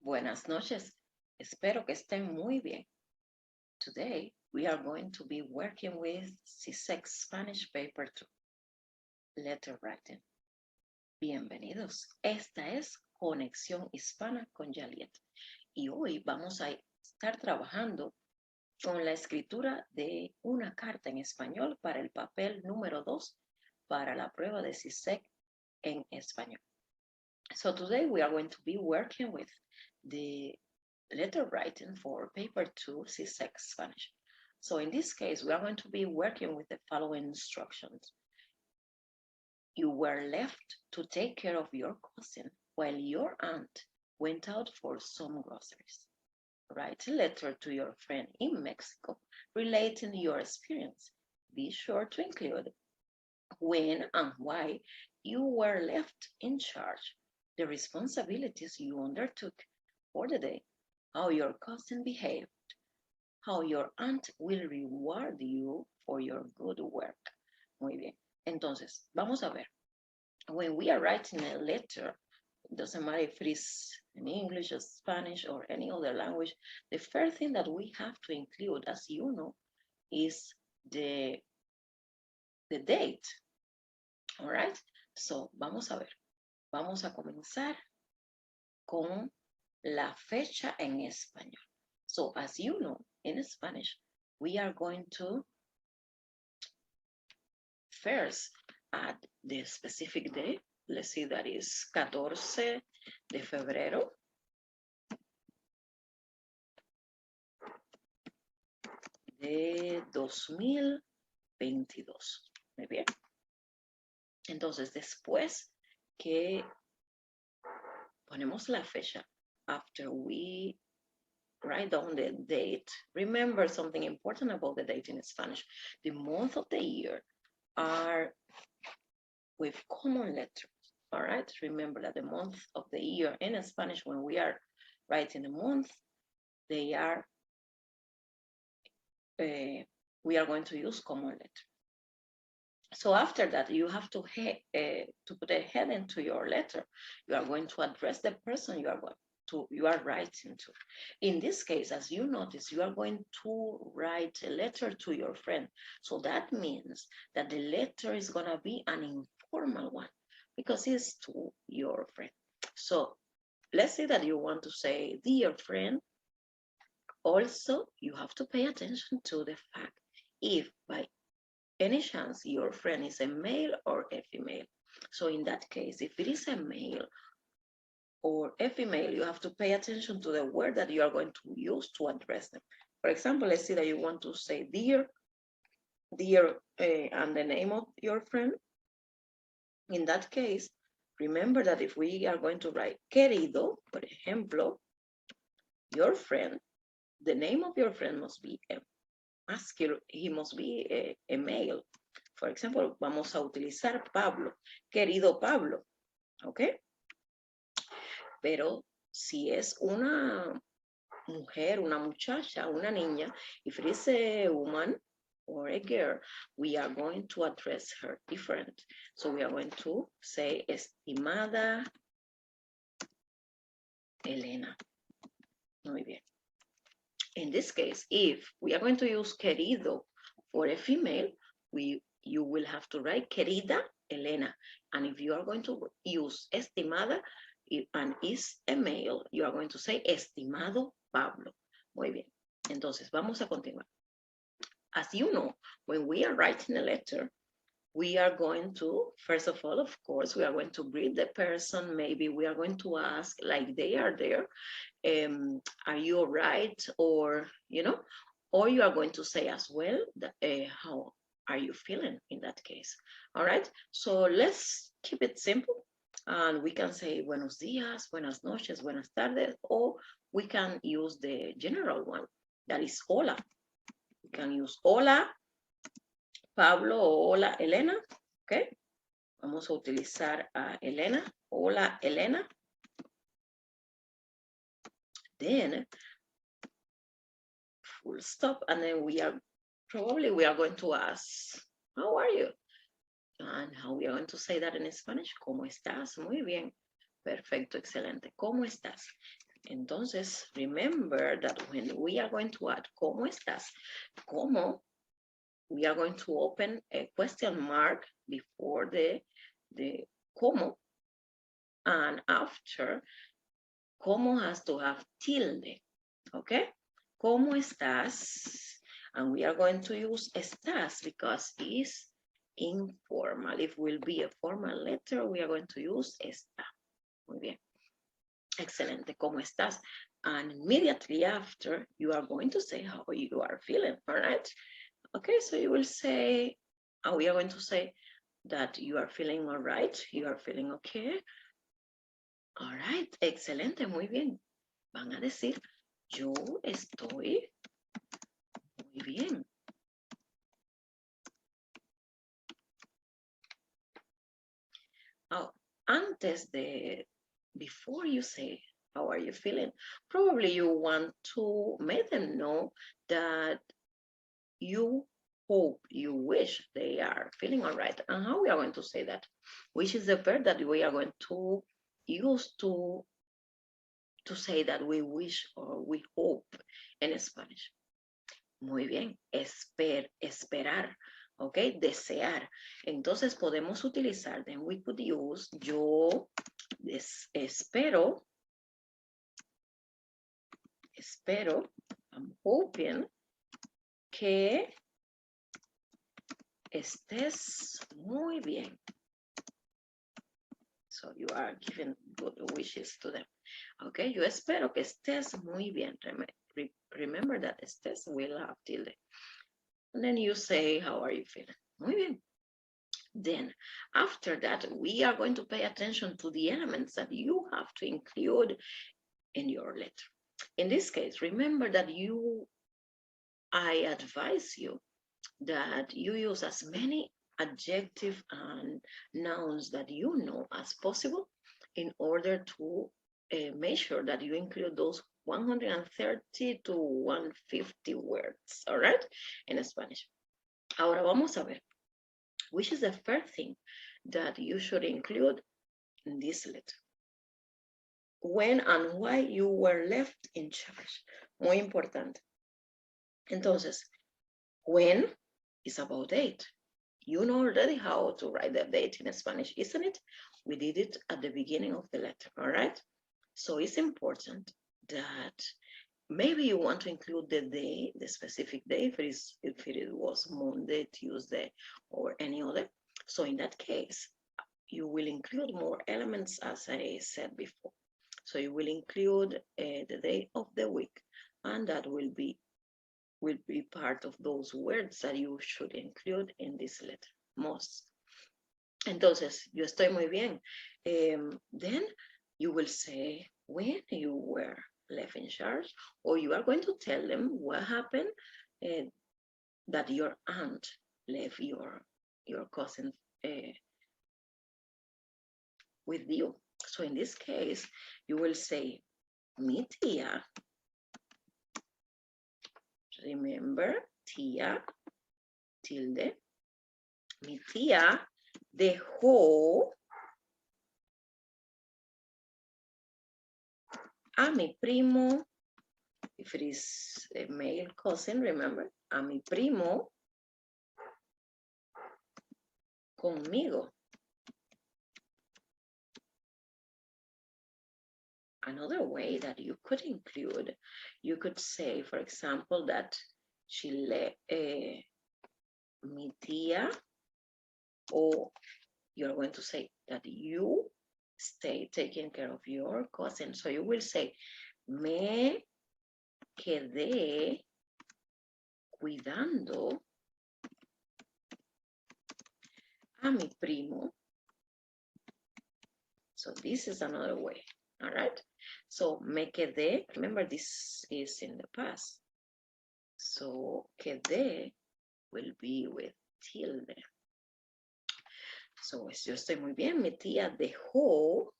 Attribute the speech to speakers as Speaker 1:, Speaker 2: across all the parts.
Speaker 1: Buenas noches. Espero que estén muy bien. Today, we are going to be working with Csec Spanish Paper 2, Letter Writing. Bienvenidos. Esta es Conexión Hispana con Jaliet. Y hoy vamos a estar trabajando con la escritura de una carta en español para el papel número 2 para la prueba de Csec en español. So today we are going to be working with the letter writing for paper 2 Csec Spanish. So in this case, we are going to be working with the following instructions. You were left to take care of your cousin while your aunt went out for some groceries. Write a letter to your friend in Mexico relating your experience. Be sure to include when and why you were left in charge, the responsibilities you undertook for the day, how your cousin behaved, how your aunt will reward you for your good work. Muy bien. Entonces, vamos a ver. When we are writing a letter, it doesn't matter if it is in English or Spanish or any other language, the first thing that we have to include, as you know, is the date. All right? So, vamos a ver. Vamos a comenzar con la fecha en español. So, as you know, in Spanish, we are going to first add the specific day. Let's see, that is 14 de febrero. De 2022. Muy bien. Entonces, después que ponemos la fecha, after we write down the date, remember something important about the date in Spanish. The month of the year are with common letters, all right? Remember that the month of the year in Spanish, when we are writing the month, they are, we are going to use common letters. So after that, you have to put a heading to your letter. You are going to address the person you are writing to. In this case, as you notice, you are going to write a letter to your friend. So that means that the letter is going to be an informal one because it's to your friend. So let's say that you want to say, dear friend. Also, you have to pay attention to the fact if by any chance your friend is a male or a female. So in that case, if it is a male or a female, you have to pay attention to the word that you are going to use to address them. For example, let's say that you want to say dear, and the name of your friend. In that case, remember that if we are going to write querido, por ejemplo, your friend, the name of your friend must be masculine, he must be a male. For example, vamos a utilizar Pablo, querido Pablo, ¿ok? Pero si es una mujer, una muchacha, una niña, if it is a woman or a girl, we are going to address her different. So we are going to say, estimada Elena. Muy bien. In this case, if we are going to use querido for a female, you will have to write querida Elena. And if you are going to use estimada and is a male, you are going to say estimado Pablo. Muy bien. Entonces, vamos a continuar. As you know, when we are writing a letter, we are going to, first of all, of course, we are going to greet the person. Maybe we are going to ask, like they are there, are you all right? Or, you know, or you are going to say as well, that, how are you feeling in that case? All right, so let's keep it simple. And we can say buenos días, buenas noches, buenas tardes, or we can use the general one, that is hola. We can use hola, Pablo, o hola, Elena, ¿ok? Vamos a utilizar a Elena. Hola, Elena. Then, full stop, and then we are going to ask, how are you? And how we are going to say that in Spanish, ¿cómo estás? Muy bien. Perfecto, excelente. ¿Cómo estás? Entonces, remember that when we are going to add ¿cómo estás? ¿Cómo? We are going to open a question mark before the ¿cómo? And after, ¿cómo has to have tilde? Okay? ¿Cómo estás? And we are going to use estás because it's informal. If will be a formal letter, we are going to use está. Muy bien. Excelente. ¿Cómo estás? And immediately after, you are going to say how you are feeling. All right? Okay, so you will say, and we are going to say that you are feeling all right. You are feeling okay. All right. Excelente. Muy bien. Van a decir, yo estoy muy bien. Oh, before you say, how are you feeling? Probably you want to make them know that you hope, you wish they are feeling all right. And how we are going to say that? Which is the verb that we are going to use to say that we wish or we hope in Spanish. Muy bien, esperar, ¿ok? Desear. Entonces podemos utilizar, then we could use yo espero, I'm hoping que estés muy bien. So you are giving good wishes to them. Okay, yo espero que estés muy bien. Remember that estés will have tilde. And then you say, how are you feeling? Muy bien. Then after that, we are going to pay attention to the elements that you have to include in your letter. In this case, remember that I advise you that you use as many adjectives and nouns that you know as possible in order to make sure that you include those 130 to 150 words, all right, in Spanish. Ahora vamos a ver, which is the first thing that you should include in this letter. When and why you were left in charge. Muy importante. Entonces, when is about date. You know already how to write the date in Spanish, isn't it? We did it at the beginning of the letter, all right? So it's important that maybe you want to include the day, the specific day, if it was Monday, Tuesday, or any other. So in that case, you will include more elements as I said before. So you will include the day of the week, and that will be part of those words that you should include in this letter, most. Entonces, yo estoy muy bien. Then you will say when you were left in charge, or you are going to tell them what happened that your aunt left your cousin with you. So in this case, you will say, mi tía, remember, tía, tilde, mi tía dejó a mi primo, if it is a male cousin, remember, a mi primo conmigo. Another way that you could include, you could say, for example, that mi tía, or you're going to say that you stay taking care of your cousin. So you will say, me quedé cuidando a mi primo. So this is another way, all right? So me quedé, remember this is in the past. So quedé will be with tilde. So yo estoy muy bien, mi tía dejó,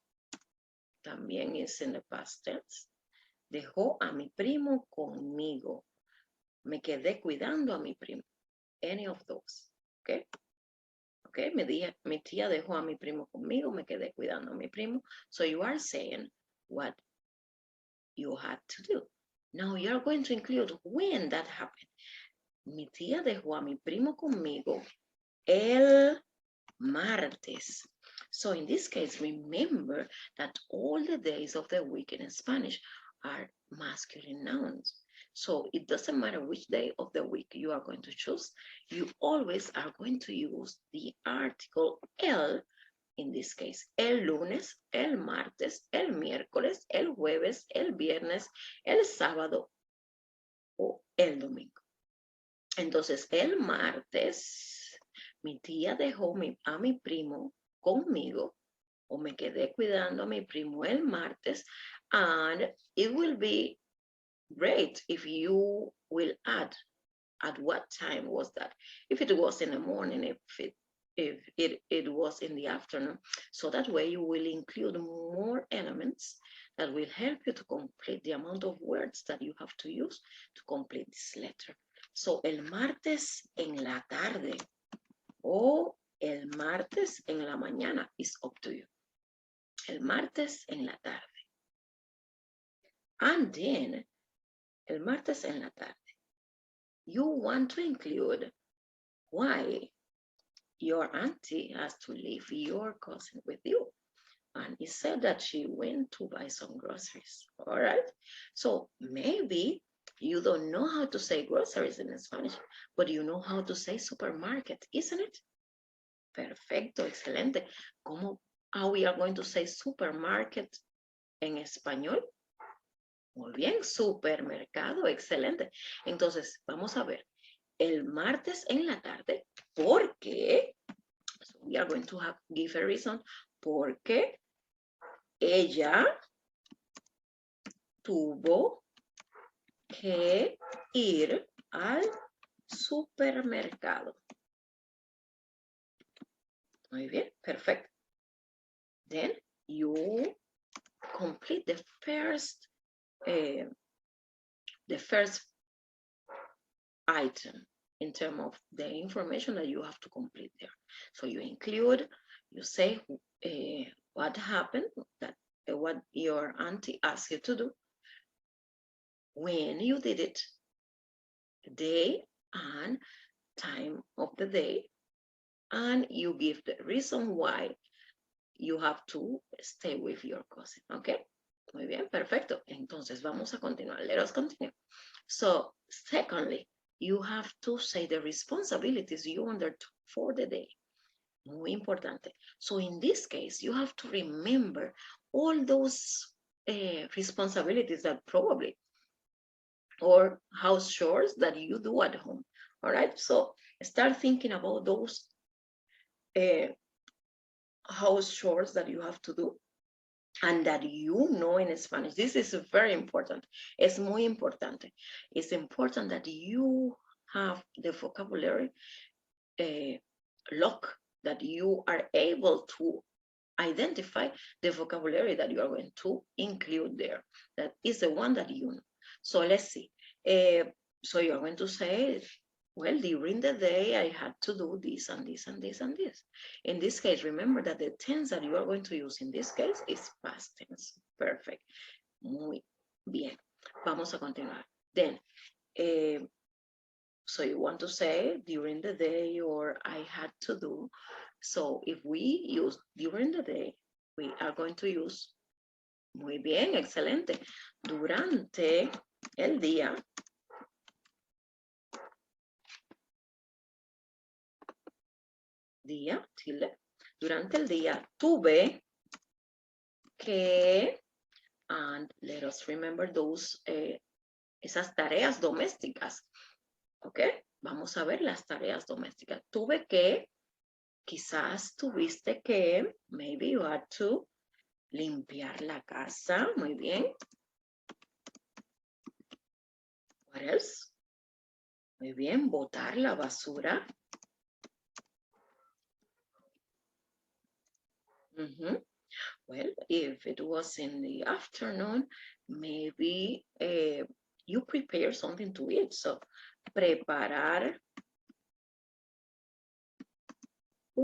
Speaker 1: también es in the past tense. Dejó a mi primo conmigo. Me quedé cuidando a mi primo. Any of those, okay? Okay, mi tía dejó a mi primo conmigo, me quedé cuidando a mi primo. So you are saying what you had to do. Now you're going to include when that happened. Mi tía dejó a mi primo conmigo el martes. So in this case, remember that all the days of the week in Spanish are masculine nouns. So it doesn't matter which day of the week you are going to choose, you always are going to use the article el, in this case, el lunes, el martes, el miércoles, el jueves, el viernes, el sábado o el domingo. Entonces, el martes, mi tía dejó a mi primo conmigo, o me quedé cuidando a mi primo el martes, and it will be great if you will add at what time was that. If it was in the morning, if it was in the afternoon. So that way you will include more elements that will help you to complete the amount of words that you have to use to complete this letter. So el martes en la tarde o el martes en la mañana is up to you. El martes en la tarde. And then, el martes en la tarde, you want to include why your auntie has to leave your cousin with you. And it said that she went to buy some groceries, all right? So maybe you don't know how to say groceries in Spanish, but you know how to say supermarket, isn't it? Perfecto, excelente. ¿Cómo we are going to say supermarket en español? Muy bien, supermercado, excelente. Entonces, vamos a ver. El martes en la tarde, porque, so we are going to give a reason, porque ella tuvo que ir al supermercado. Muy bien, perfecto. Then you complete the first item in terms of the information that you have to complete there. So you include, you say what happened, that what your auntie asked you to do, when you did it, the day and time of the day, and you give the reason why you have to stay with your cousin, okay? Muy bien, perfecto. Entonces vamos a continuar. Let us continue. So secondly, you have to say the responsibilities you undertook for the day. Muy importante. So in this case, you have to remember all those responsibilities that probably, or house chores that you do at home. All right, so start thinking about those house chores that you have to do and that you know in Spanish. This is very important. Es muy importante. It's important that you have the vocabulary lock, that you are able to identify the vocabulary that you are going to include there. That is the one that you know. So let's see. So you're going to say, well, during the day, I had to do this and this and this and this. In this case, remember that the tense that you are going to use in this case is past tense. Perfect. Muy bien. Vamos a continuar. Then, so you want to say during the day, or I had to do. So if we use during the day, we are going to use, muy bien, excelente, durante el día. Día, tilde. Durante el día tuve que, and let us remember those, esas tareas domésticas. ¿Ok? Vamos a ver las tareas domésticas. Tuve que, quizás tuviste que, maybe you had to, limpiar la casa. Muy bien. What else? Muy bien, botar la basura. Well, if it was in the afternoon, maybe you prepare something to eat. So, preparar